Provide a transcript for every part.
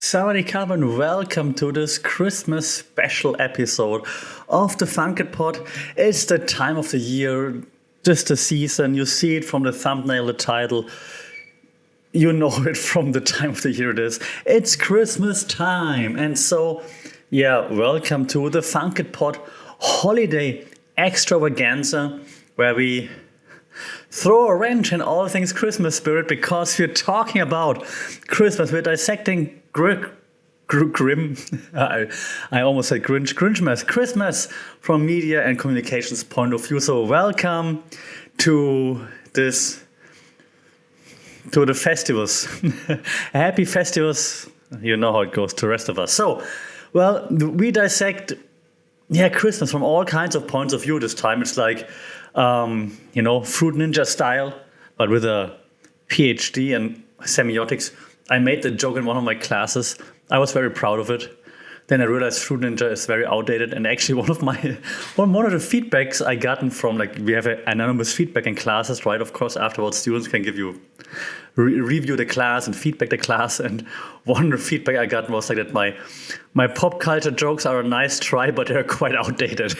Sawadee and welcome to this Christmas special episode of the Funkit Pod. It's the time of the year, just the season. You see it from the thumbnail, the title. You know it from the time of the year it is. It's Christmas time. And so, welcome to the Funkit Pod holiday extravaganza, where we throw a wrench in all things Christmas spirit because we're talking about Christmas. We're dissecting grim. I almost said Grinch, Christmas from media and communications point of view. So welcome to the festivals. Happy festivals. You know how it goes to the rest of us. So, we dissect Christmas from all kinds of points of view this time. It's like, Fruit Ninja style, but with a PhD in semiotics. I made the joke in one of my classes. I was very proud of it. Then I realized Fruit Ninja is very outdated. And actually one of the feedbacks I gotten from, we have anonymous feedback in classes, right? Of course, afterwards students can give you, review the class and feedback the class. And one of the feedback I got was that my pop culture jokes are a nice try, but they're quite outdated.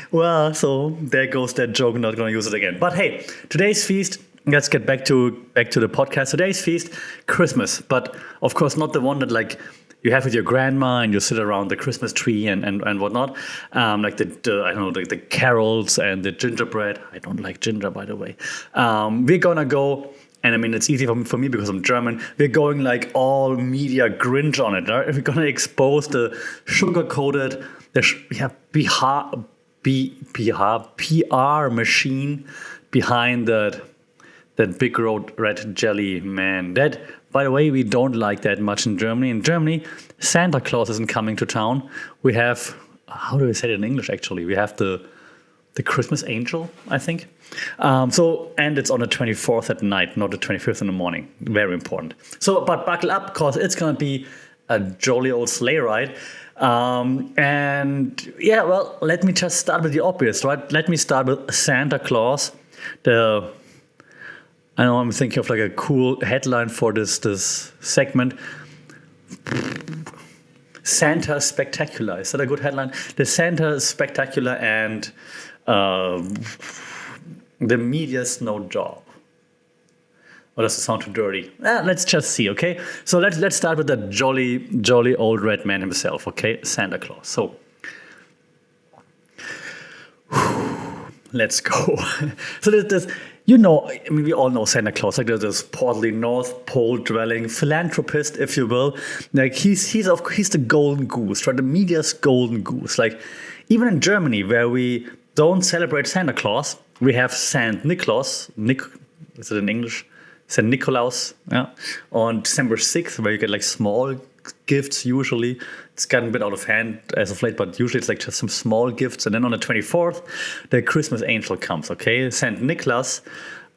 Well, so there goes that joke. I'm not going to use it again. But hey, today's feast. Let's get back to the podcast. Today's feast, Christmas, but of course not the one that you have with your grandma and you sit around the Christmas tree and whatnot. The carols and the gingerbread. I don't like ginger, by the way. We're gonna go, and I mean it's easy for me because I'm German. We're going all media Grinch on it. Right? We're gonna expose the sugar-coated, PR machine behind that big red jelly, man. That, by the way, we don't like that much in Germany. In Germany, Santa Claus isn't coming to town. We have, how do we say it in English, actually? We have the Christmas angel, I think. And it's on the 24th at night, not the 25th in the morning. Very important. So, but buckle up, because it's going to be a jolly old sleigh ride. Let me just start with the obvious, right? Let me start with Santa Claus. I know I'm thinking of a cool headline for this segment. Santa Spectacular. Is that a good headline? The Santa Spectacular and the media's no job. Or does it sound too dirty? Let's just see, okay? So let's start with that jolly old red man himself, okay? Santa Claus. So let's go. So this we all know Santa Claus, there's this portly North Pole dwelling philanthropist, if you will. He's the golden goose, right? The media's golden goose. Even in Germany, where we don't celebrate Santa Claus, we have Saint Nicholas. Is it in English? Saint Nikolaus, on December 6th, where you get small gifts usually. It's gotten a bit out of hand as of late, but usually it's just some small gifts. And then on the 24th, the Christmas angel comes, okay? Saint Nicholas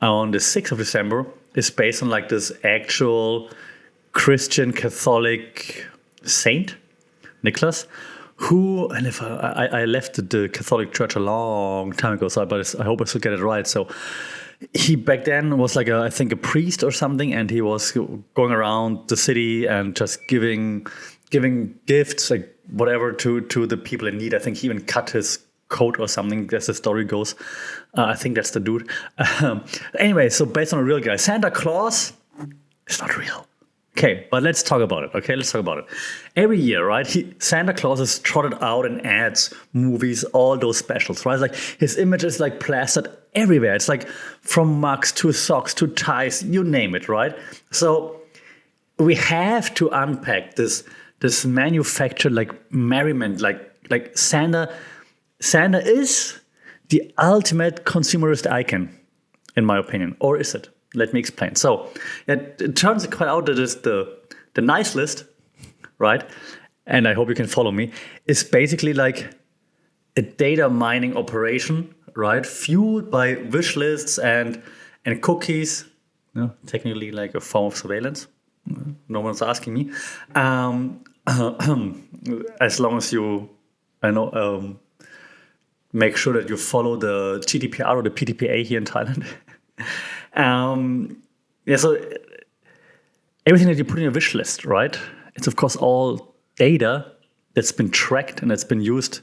on the 6th of December is based on this actual Christian Catholic saint, Nicholas, who, and if I left the Catholic Church a long time ago, but I hope I still get it right. So he back then was I think a priest or something, and he was going around the city and just giving gifts, whatever, to the people in need. I think he even cut his coat or something, as the story goes. I think that's the dude. Anyway, so based on a real guy, Santa Claus is not real. Okay, but let's talk about it. Okay, let's talk about it. Every year, right, Santa Claus is trotted out in ads, movies, all those specials, right? His image is plastered everywhere. It's from mugs to socks to ties, you name it, right? So we have to unpack this manufactured merriment, Santa is the ultimate consumerist icon, in my opinion, or is it? Let me explain. So it turns quite out that it's the nice list, right? And I hope you can follow me, is basically a data mining operation, right? Fueled by wish lists and cookies, technically a form of surveillance. No one's asking me. As long as you, make sure that you follow the GDPR or the PDPA here in Thailand. So everything that you put in your wish list, right? It's of course all data that's been tracked and that's been used.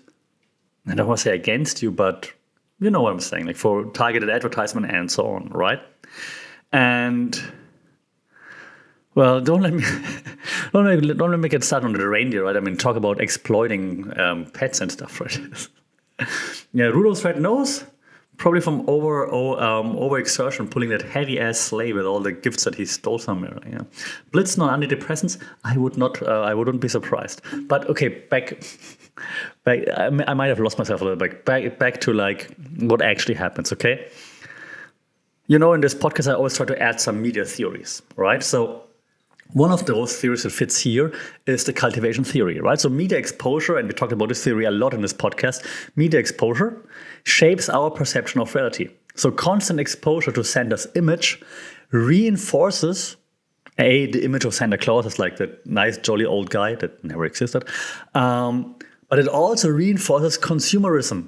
I don't want to say against you, but you know what I'm saying, like for targeted advertisement and so on, right? And well, don't let me don't let me get started on the reindeer, right? I mean, talk about exploiting pets and stuff, right? Yeah, Rudolph's red nose, probably from overexertion, pulling that heavy ass sleigh with all the gifts that he stole somewhere. Yeah, Blitzen on antidepressants, I wouldn't be surprised. But okay, back. I might have lost myself a little bit. Back to like what actually happens. Okay, you know, in this podcast, I always try to add some media theories, right? So one of those theories that fits here is the cultivation theory, right? So media exposure, and we talked about this theory a lot in this podcast, media exposure shapes our perception of reality. So constant exposure to Santa's image reinforces the image of Santa Claus as like that nice, jolly old guy that never existed. But it also reinforces consumerism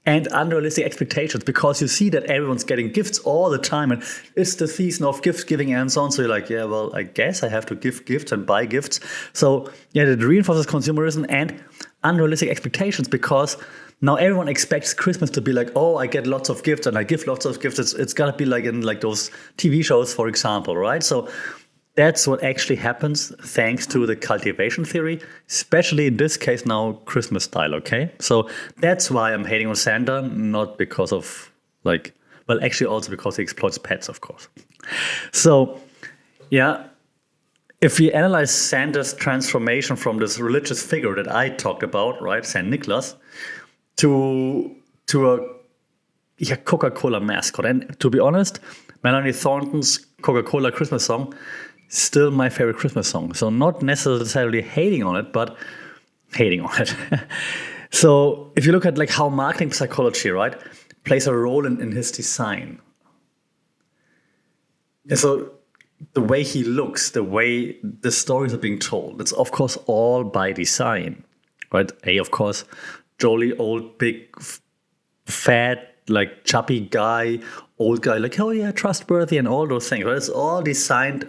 and unrealistic expectations, because you see that everyone's getting gifts all the time and it's the season of gift giving and so on. So you're like, yeah, well, I guess I have to give gifts and buy gifts. So yeah, it reinforces consumerism and unrealistic expectations, because now everyone expects Christmas to be like, oh, I get lots of gifts and I give lots of gifts. It's gotta be like in like those TV shows, for example, right? So that's what actually happens thanks to the cultivation theory, especially in this case now, Christmas style, okay? So that's why I'm hating on Santa, not because of like, well, actually also because he exploits pets, of course. So, yeah, if we analyze Santa's transformation from this religious figure that I talked about, right, Saint Nicholas, to a Coca-Cola mascot. And to be honest, Melanie Thornton's Coca-Cola Christmas song, still my favorite Christmas song. So not necessarily hating on it, but hating on it. So if you look at like how marketing psychology, right, plays a role in his design. And so the way he looks, the way the stories are being told, it's of course all by design, right? Of course, jolly old, big, fat, like chubby guy, old guy, like, oh yeah, trustworthy and all those things, right? It's all designed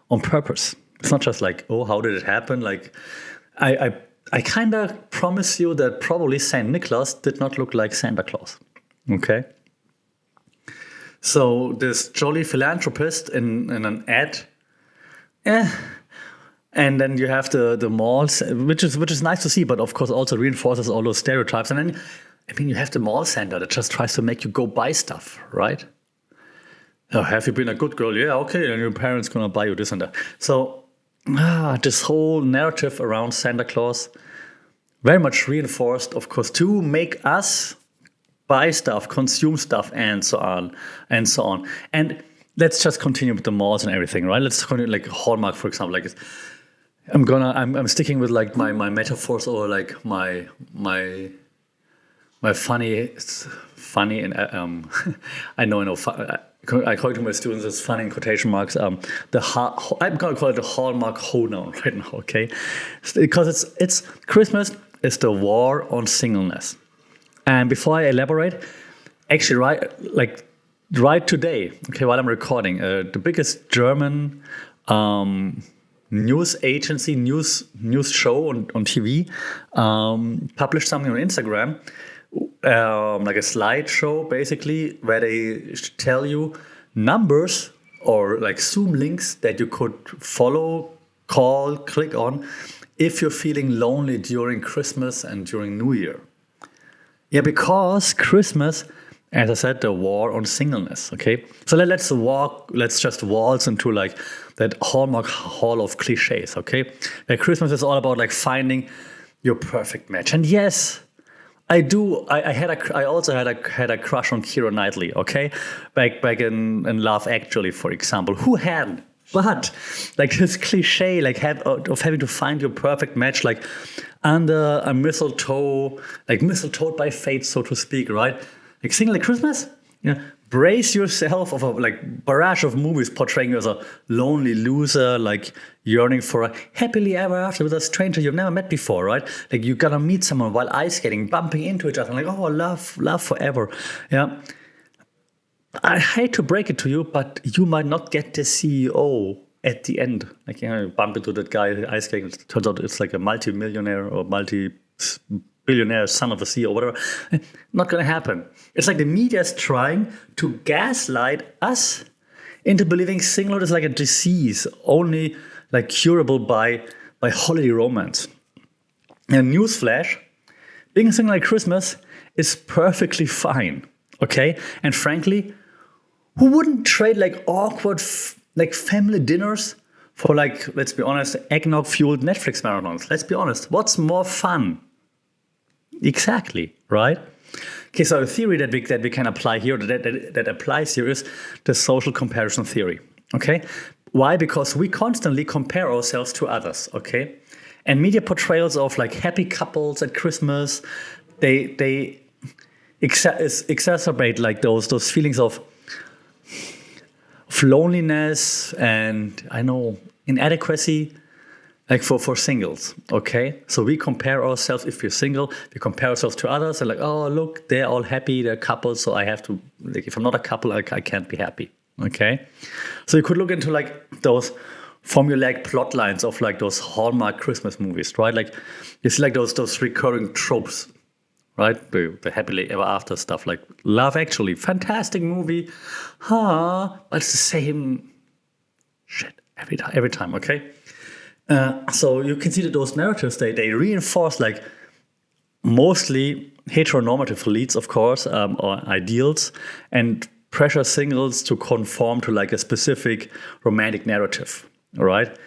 on purpose. It's not just like, oh, how did it happen? Like, I kind of promise you that probably Saint Nicholas did not look like Santa Claus. Okay. So this jolly philanthropist in an ad, and then you have the malls, which is nice to see, but of course also reinforces all those stereotypes. And then, I mean, you have the mall Santa that just tries to make you go buy stuff, right? Oh, have you been a good girl? Yeah, okay, and your parents gonna buy you this and that. So this whole narrative around Santa Claus, very much reinforced, of course, to make us buy stuff, consume stuff, and so on, and so on. And let's just continue with the malls and everything, right? Let's continue like Hallmark, for example. Like, I'm sticking with like my metaphors, or like my funny and I know. I call it to my students as funny in quotation marks. I'm gonna call it the Hallmark hoedown right now, okay? Because it's Christmas is the war on singleness. And before I elaborate, actually, right today, okay, while I'm recording, the biggest German news agency, news show on TV, published something on Instagram, like a slideshow, basically, where they tell you numbers or like Zoom links that you could follow, call, click on if you're feeling lonely during Christmas and during New Year. Yeah, because Christmas, as I said, the war on singleness, okay? So let's just waltz into like that Hallmark hall of cliches, okay? Like Christmas is all about like finding your perfect match. And yes, I do. I also had a crush on Keira Knightley, okay? Back in Love Actually, for example. Who hadn't? But like this cliche, like of having to find your perfect match, like under a mistletoe, like mistletoe by fate, so to speak, right? Like singing like Christmas, you know, brace yourself of a like barrage of movies portraying you as a lonely loser, like yearning for a happily ever after with a stranger you've never met before, right? Like you gotta meet someone while ice skating, bumping into each other, like, oh, love forever. Yeah. I hate to break it to you, but you might not get the CEO at the end, like, you bump into that guy ice skating. It turns out it's like a multi-millionaire or multi-billionaire son of a CEO or whatever. Not going to happen. It's like the media is trying to gaslight us into believing singlehood is like a disease, only like curable by holiday romance. And newsflash, being single at Christmas is perfectly fine, okay? And frankly, who wouldn't trade like awkward like family dinners for like, let's be honest, eggnog-fueled Netflix marathons? Let's be honest, what's more fun? Exactly, right? Okay, so a theory that we can apply here, that applies here, is the social comparison theory, okay? Why? Because we constantly compare ourselves to others, okay? And media portrayals of like happy couples at Christmas, they exacerbate like those feelings of loneliness and, I know, inadequacy, like for singles, okay? So we compare ourselves, if we're single, we compare ourselves to others and like, oh, look, they're all happy, they're couples, so I have to, like, if I'm not a couple, I can't be happy, okay? So you could look into like those formulaic plot lines of like those Hallmark Christmas movies, right? Like you see like those recurring tropes, right? The happily ever after stuff, like Love Actually, fantastic movie, but it's the same shit every time, okay? So you can see that those narratives, they reinforce like mostly heteronormative leads, of course, or ideals, and pressure singles to conform to like a specific romantic narrative. All right.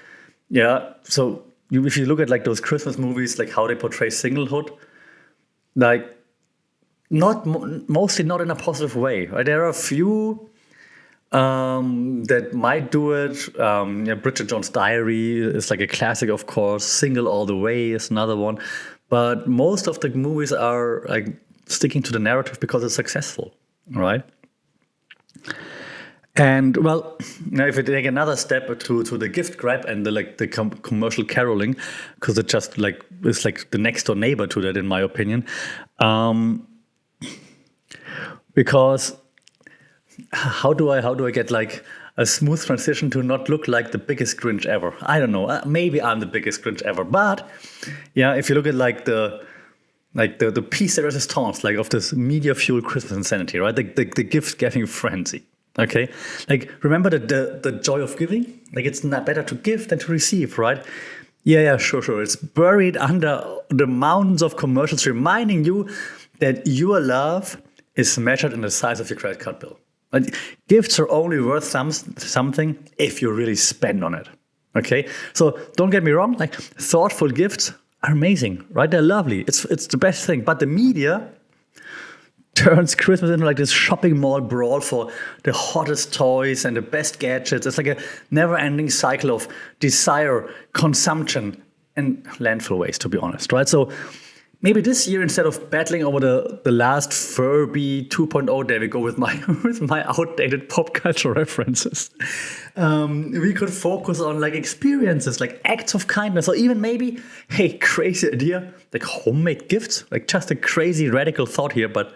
Yeah. So if you look at like those Christmas movies, like how they portray singlehood, like mostly not in a positive way. Right? There are a few that might do it. Bridget Jones' Diary is like a classic, of course. Single All the Way is another one. But most of the movies are like sticking to the narrative because it's successful. Right. And well, now if we take another step to the gift grab and the commercial caroling, because it just like is like the next door neighbor to that, in my opinion, because how do I get like a smooth transition to not look like the biggest Grinch ever? I don't know. Maybe I'm the biggest Grinch ever, but yeah, if you look at like the piece de resistance, like of this media fueled Christmas insanity, right? The gift giving frenzy. Okay, like remember the joy of giving? Like it's not better to give than to receive, right? Yeah, sure. It's buried under the mountains of commercials, reminding you that your love is measured in the size of your credit card bill. Like, gifts are only worth something if you really spend on it. Okay, so don't get me wrong. Like thoughtful gifts are amazing, right? They're lovely. It's the best thing. But the media turns Christmas into like this shopping mall brawl for the hottest toys and the best gadgets. It's like a never-ending cycle of desire, consumption, and landfill waste, to be honest, right? So maybe this year, instead of battling over the last Furby 2.0, there we go with my outdated pop culture references. We could focus on like experiences, like acts of kindness, or even maybe, hey, crazy idea, like homemade gifts, like just a crazy radical thought here, but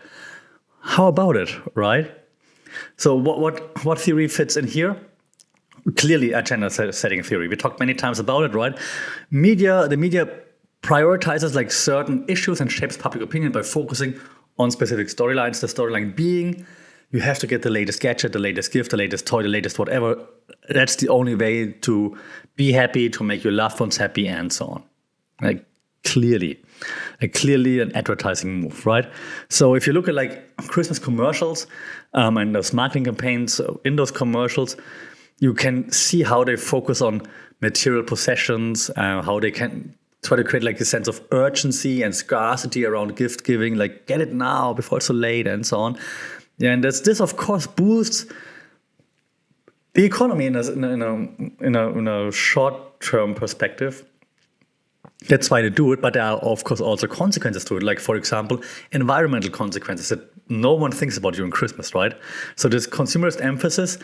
how about it, right? So what theory fits in here? Clearly, agenda setting theory. We talked many times about it, right? The media prioritizes like certain issues and shapes public opinion by focusing on specific storylines. The storyline being, you have to get the latest gadget, the latest gift, the latest toy, the latest whatever. That's the only way to be happy, to make your loved ones happy, and so on. Like clearly an advertising move, right? So if you look at like Christmas commercials and those marketing campaigns in those commercials, you can see how they focus on material possessions, how they can try to create like a sense of urgency and scarcity around gift giving, like get it now before it's so late and so on. Yeah, and this of course boosts the economy in a short-term perspective. That's why they do it, but there are, of course, also consequences to it. Like, for example, environmental consequences that no one thinks about during Christmas, right? So this consumerist emphasis,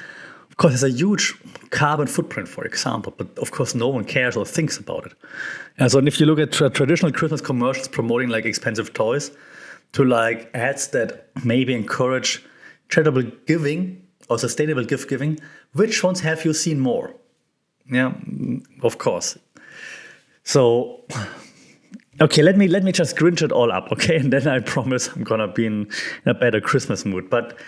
of course, has a huge carbon footprint, for example, but of course, no one cares or thinks about it. And so if you look at traditional Christmas commercials promoting like expensive toys to like ads that maybe encourage charitable giving or sustainable gift giving, which ones have you seen more? Yeah, of course. So, okay, let me just Grinch it all up, okay? And then I promise I'm gonna be in a better Christmas mood. But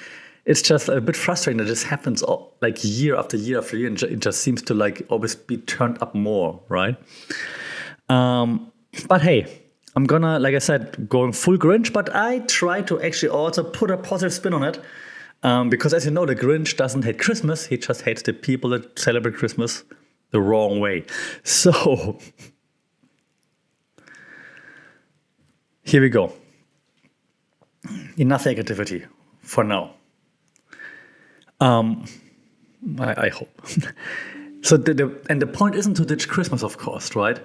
it's just a bit frustrating that this happens like year after year after year, and it just seems to like always be turned up more, right? But hey, I'm gonna, like I said, going full Grinch, but I try to actually also put a positive spin on it. Because as you know, the Grinch doesn't hate Christmas, he just hates the people that celebrate Christmas the wrong way. So, here we go. Enough negativity for now. I hope. So the point isn't to ditch Christmas, of course, right?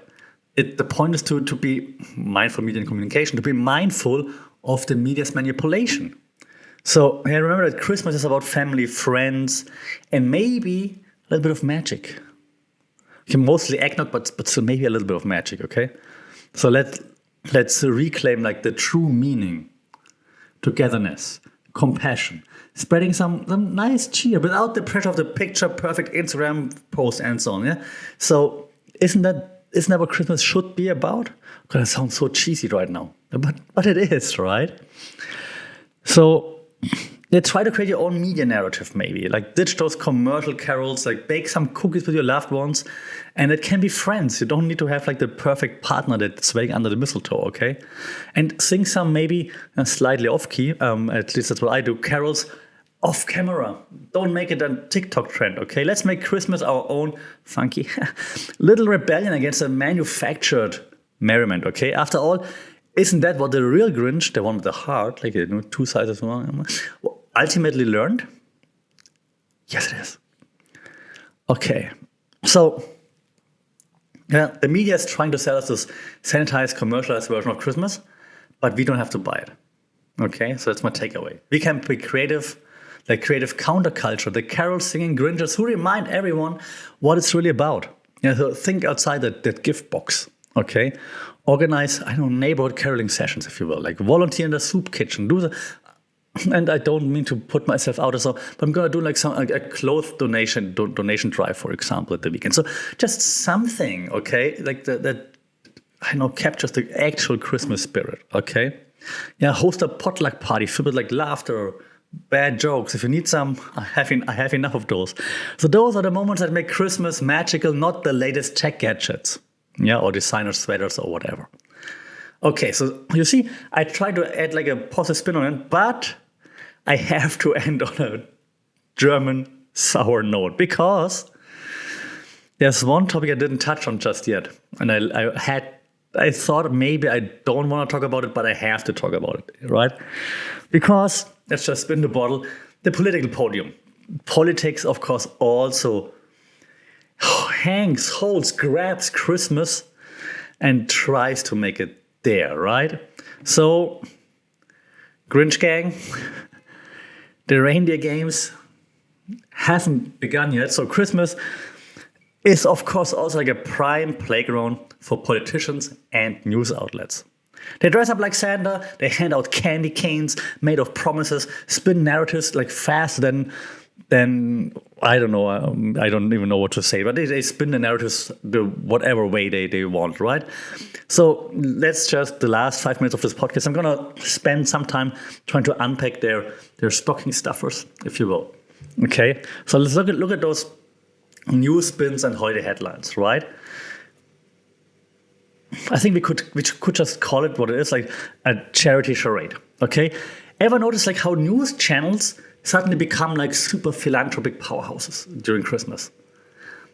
The point is to be mindful media and communication, to be mindful of the media's manipulation. So yeah, remember that Christmas is about family, friends, and maybe a little bit of magic. Okay, mostly eggnog, but still maybe a little bit of magic, okay? So let's reclaim like the true meaning, togetherness, compassion, spreading some nice cheer without the pressure of the picture perfect Instagram post and so on. Yeah. So isn't that what Christmas should be about? God, that sounds so cheesy right now, but it is, right? So yeah, try to create your own media narrative, maybe. Like ditch those commercial carols, like bake some cookies with your loved ones. And it can be friends. You don't need to have like the perfect partner that's waiting under the mistletoe, okay? And sing some maybe slightly off-key, at least that's what I do, carols off camera. Don't make it a TikTok trend, okay? Let's make Christmas our own funky little rebellion against a manufactured merriment, okay? After all, isn't that what the real Grinch, the one with the heart, like two sides of one, ultimately learned? Yes, it is. Okay, so yeah, the media is trying to sell us this sanitized, commercialized version of Christmas, but we don't have to buy it. Okay, so that's my takeaway. We can be creative, like creative counterculture, the carol singing Grinches who remind everyone what it's really about. Yeah, so think outside that gift box. Okay, organize, I don't know, neighborhood caroling sessions, if you will, like volunteer in the soup kitchen, and I don't mean to put myself out as well, but I'm gonna do like a clothes donation drive, for example, at the weekend. So just something, okay, like that I know captures the actual Christmas spirit. Okay, yeah, host a potluck party filled with like laughter, bad jokes. If you need some, I have enough of those. So those are the moments that make Christmas magical, not the latest tech gadgets. Yeah, or designer sweaters or whatever. Okay, so you see, I try to add like a positive spin on it, but I have to end on a German sour note because there's one topic I didn't touch on just yet. And I thought maybe I don't want to talk about it, but I have to talk about it, right? Because let's just spin the bottle. The political podium. Politics, of course, also hangs, holds, grabs Christmas and tries to make it there, right? So, Grinch gang, the reindeer games hasn't begun yet. So Christmas is, of course, also like a prime playground for politicians and news outlets. They dress up like Santa, they hand out candy canes made of promises, spin narratives like faster than I don't know, I don't even know what to say, but they spin the narratives the whatever way they want, right? So let's just, the last 5 minutes of this podcast, I'm going to spend some time trying to unpack their stocking stuffers, if you will. Okay, so let's look at those news spins and holiday headlines, right? I think we could just call it what it is, like a charity charade, okay? Ever notice like how news channels suddenly become like super philanthropic powerhouses during Christmas?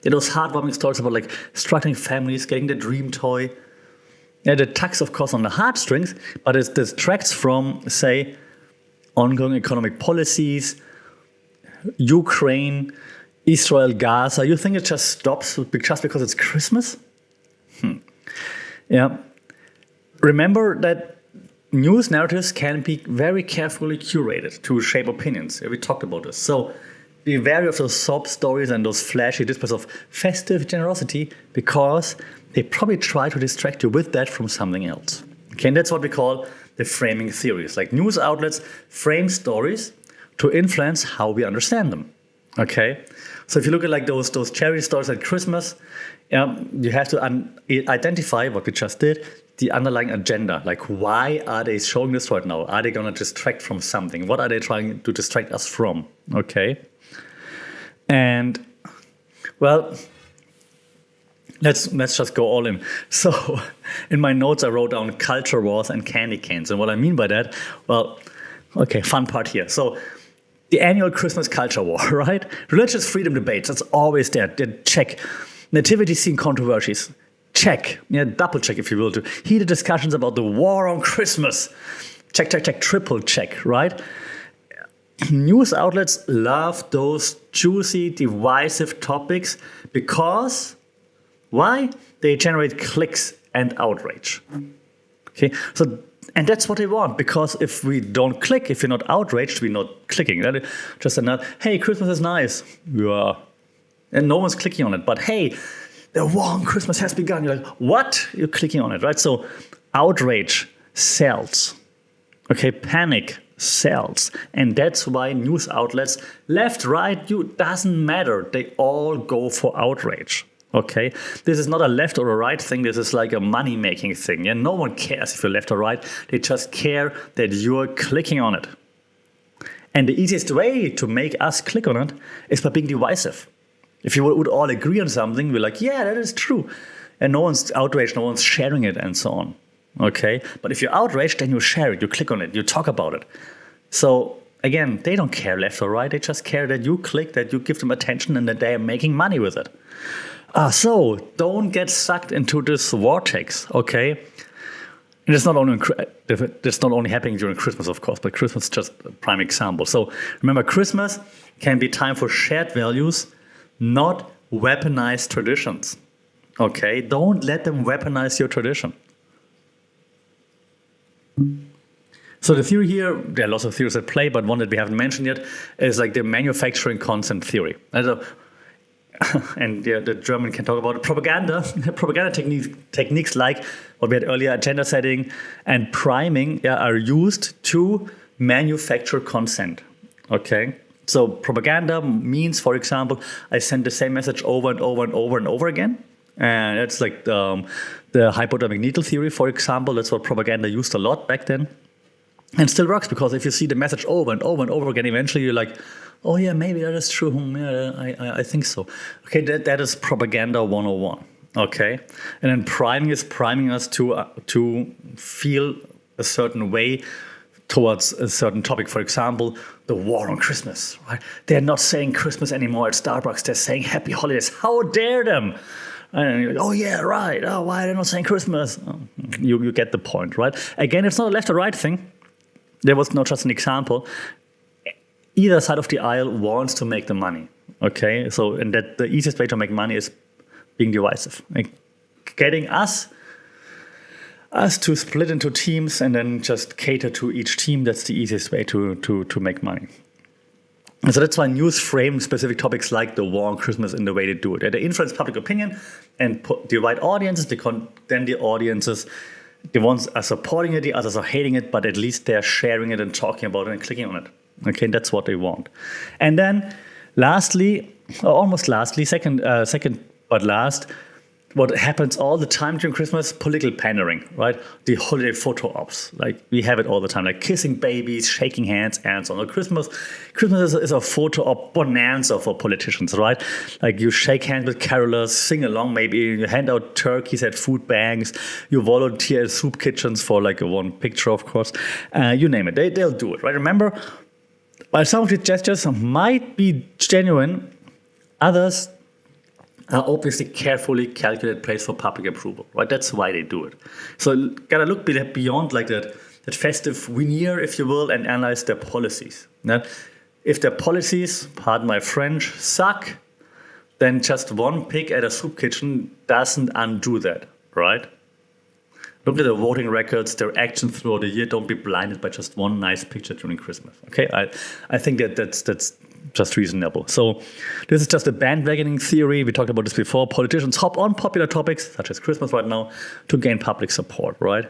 Yeah, those heartwarming stories about like struggling families getting the dream toy. Yeah, that tugs, of course, on the heartstrings, but it distracts from, say, ongoing economic policies, Ukraine, Israel, Gaza. You think it just stops just because it's Christmas? Yeah. Remember that news narratives can be very carefully curated to shape opinions. We talked about this. So be wary of those sob stories and those flashy displays of festive generosity because they probably try to distract you with that from something else. Okay, and that's what we call the framing theories. Like news outlets frame stories to influence how we understand them. Okay, so if you look at like those charity stores at Christmas, you have to identify what we just did, the underlying agenda. Like, why are they showing this right now? Are they going to distract from something? What are they trying to distract us from? Okay, and well, let's just go all in. So, in my notes, I wrote down culture wars and candy canes, and what I mean by that, well, okay, fun part here. So, the annual Christmas culture war, right? Religious freedom debates, that's always there. Check. Nativity scene controversies, check. Yeah, double check, if you will. Heated discussions about the war on Christmas. Check, triple check, right? News outlets love those juicy, divisive topics because, why? They generate clicks and outrage. Okay, so, and that's what they want, because if we don't click, if you're not outraged, we're not clicking. Just another, hey, Christmas is nice. Yeah. And no one's clicking on it. But hey, the war on Christmas has begun. You're like, what? You're clicking on it, right? So outrage sells. Okay, panic sells. And that's why news outlets, left, right, doesn't matter. They all go for outrage. Okay, this is not a left or a right thing. This is like a money-making thing. Yeah, no one cares if you're left or right. They just care that you're clicking on it. And the easiest way to make us click on it is by being divisive. If you would all agree on something, we're like, yeah, that is true. And no one's outraged, no one's sharing it, and so on. Okay, but if you're outraged, then you share it, you click on it, you talk about it. So again, they don't care left or right. They just care that you click, that you give them attention, and that they are making money with it. So don't get sucked into this vortex, okay? And it's not only happening during Christmas, of course, but Christmas is just a prime example. So remember, Christmas can be time for shared values, not weaponized traditions, okay? Don't let them weaponize your tradition. So the theory here, there are lots of theories at play, but one that we haven't mentioned yet is like the manufacturing consent theory. And the German can talk about it. Propaganda techniques like what we had earlier, agenda setting and priming are used to manufacture consent. Okay, so propaganda means, for example, I send the same message over and over and over and over again. And it's like the hypodermic needle theory, for example. That's what propaganda used a lot back then. And still works, because if you see the message over and over and over again, eventually you're like, oh yeah, maybe that is true. Yeah, I think so. Okay, that is propaganda 101. Okay, and then priming is priming us to feel a certain way towards a certain topic. For example, the war on Christmas. Right? They're not saying Christmas anymore at Starbucks. They're saying Happy Holidays. How dare them? And you're like, oh yeah, right. Oh, why are they not saying Christmas? Oh, you get the point, right? Again, it's not a left or right thing. There was not just an example. Either side of the aisle wants to make the money. Okay, so and that the easiest way to make money is being divisive, like getting us to split into teams and then just cater to each team. That's the easiest way to make money. And so that's why news frame specific topics like the war on Christmas in the way they do it. They influence public opinion and divide audiences. Then the audiences, the ones are supporting it, the others are hating it, but at least they're sharing it and talking about it and clicking on it. Okay, that's what they want. And then lastly, or almost lastly, second but last, what happens all the time during Christmas, political pandering, right? The holiday photo ops, like we have it all the time, like kissing babies, shaking hands, and so on. Christmas is a photo op bonanza for politicians, right? Like you shake hands with carolers, sing along, maybe you hand out turkeys at food banks, you volunteer at soup kitchens for like one picture, of course, you name it. They'll do it, right? Remember, while some of the gestures might be genuine, others are obviously carefully calculated plays for public approval, right? That's why they do it. So gotta look beyond like that festive veneer, if you will, and analyze their policies. Now, if their policies, pardon my French, suck, then just one pig at a soup kitchen doesn't undo that, right? Look at the voting records, their actions throughout the year. Don't be blinded by just one nice picture during Christmas. Okay, I think that's just reasonable. So this is just a bandwagoning theory. We talked about this before. Politicians hop on popular topics, such as Christmas right now, to gain public support, right?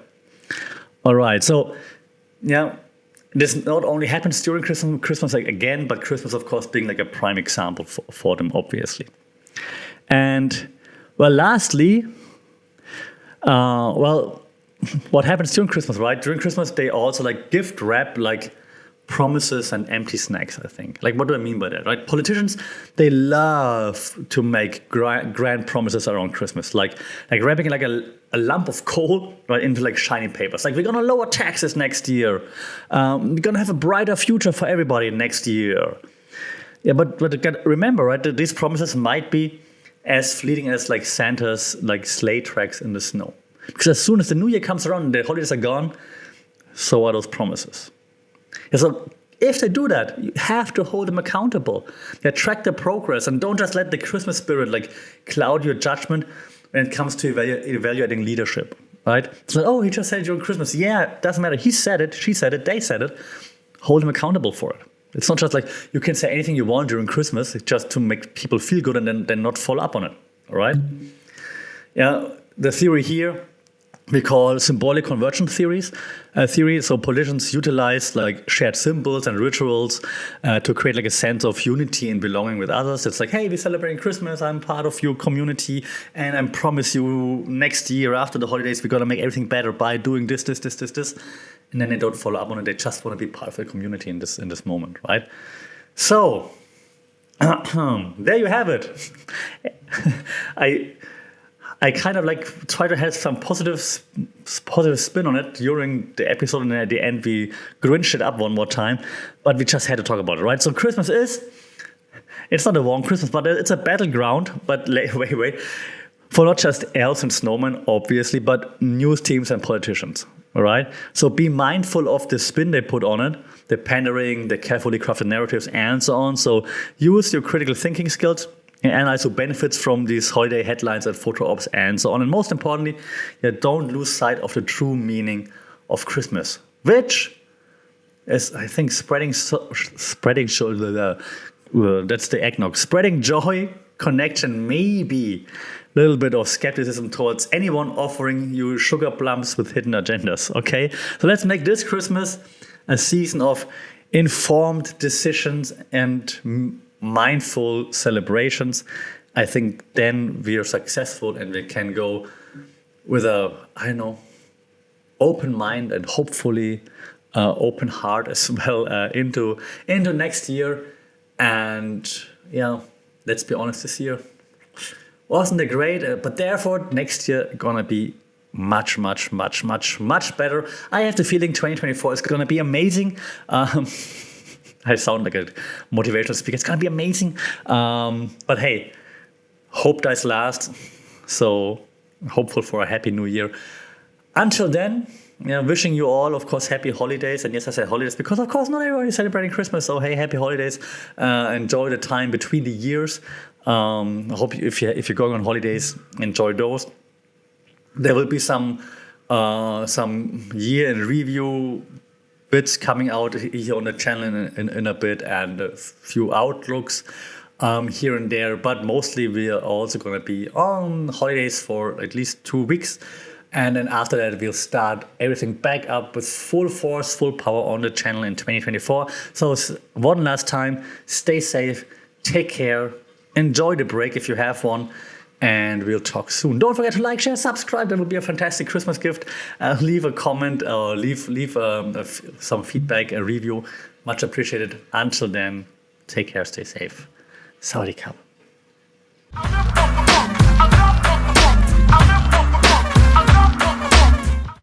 All right, so yeah, this not only happens during Christmas like again, but Christmas, of course, being like a prime example for them, obviously. And well, lastly, what happens during Christmas, right? During Christmas, they also like gift wrap like promises and empty snacks, I think. Like, what do I mean by that, right? Politicians, they love to make grand promises around Christmas, like wrapping like a lump of coal right into like shiny papers. Like, we're gonna lower taxes next year. We're gonna have a brighter future for everybody next year. Yeah, but remember, right, that these promises might be as fleeting as like Santa's like sleigh tracks in the snow. Because as soon as the new year comes around and the holidays are gone, so are those promises. Yeah, so if they do that, you have to hold them accountable. Yeah, track their progress and don't just let the Christmas spirit like cloud your judgment when it comes to evaluating leadership, right? It's like, oh, he just said it during Christmas. Yeah, doesn't matter. He said it, she said it, they said it. Hold them accountable for it. It's not just like you can say anything you want during Christmas just to make people feel good and then not follow up on it, all right? Yeah, the theory here we call symbolic conversion theory. So politicians utilize like shared symbols and rituals to create like a sense of unity and belonging with others. It's like, hey, we're celebrating Christmas. I'm part of your community, and I promise you next year after the holidays we're gonna make everything better by doing this. And then they don't follow up on it. They just want to be part of the community in this moment, right? So there you have it. I kind of like try to have some positive spin on it during the episode, and then at the end we Grinch it up one more time. But we just had to talk about it, right? So Christmas it's not a warm Christmas, but it's a battleground. But wait, for not just elves and snowmen, obviously, but news teams and politicians. All right. So be mindful of the spin they put on it, the pandering, the carefully crafted narratives, and so on. So use your critical thinking skills and analyze who benefits from these holiday headlines and photo ops and so on. And most importantly, don't lose sight of the true meaning of Christmas, which is, I think, spreading that's the eggnog, spreading joy, connection, maybe a little bit of skepticism towards anyone offering you sugar plums with hidden agendas, okay? So let's make this Christmas a season of informed decisions and mindful celebrations. I think then we are successful and we can go with a, open mind and hopefully open heart as well into next year. And let's be honest, this year wasn't it great, but therefore next year gonna be much better. I have the feeling 2024 is gonna be amazing. I sound like a motivational speaker. It's gonna be amazing. But hey, hope dies last. So hopeful for a happy new year. Until then, wishing you all, of course, happy holidays. And yes, I said holidays because, of course, not everybody is celebrating Christmas. So hey, happy holidays. Enjoy the time between the years. I hope if you're going on holidays, enjoy those. There will be some year in review bits coming out here on the channel in a bit, and a few outlooks here and there. But mostly we are also going to be on holidays for at least 2 weeks. And then after that, we'll start everything back up with full force, full power on the channel in 2024. So one last time, stay safe, take care, enjoy the break if you have one, and we'll talk soon. Don't forget to like, share, subscribe. That would be a fantastic Christmas gift. Leave a comment or leave some feedback, a review. Much appreciated. Until then, take care, stay safe. Sawadee Krap.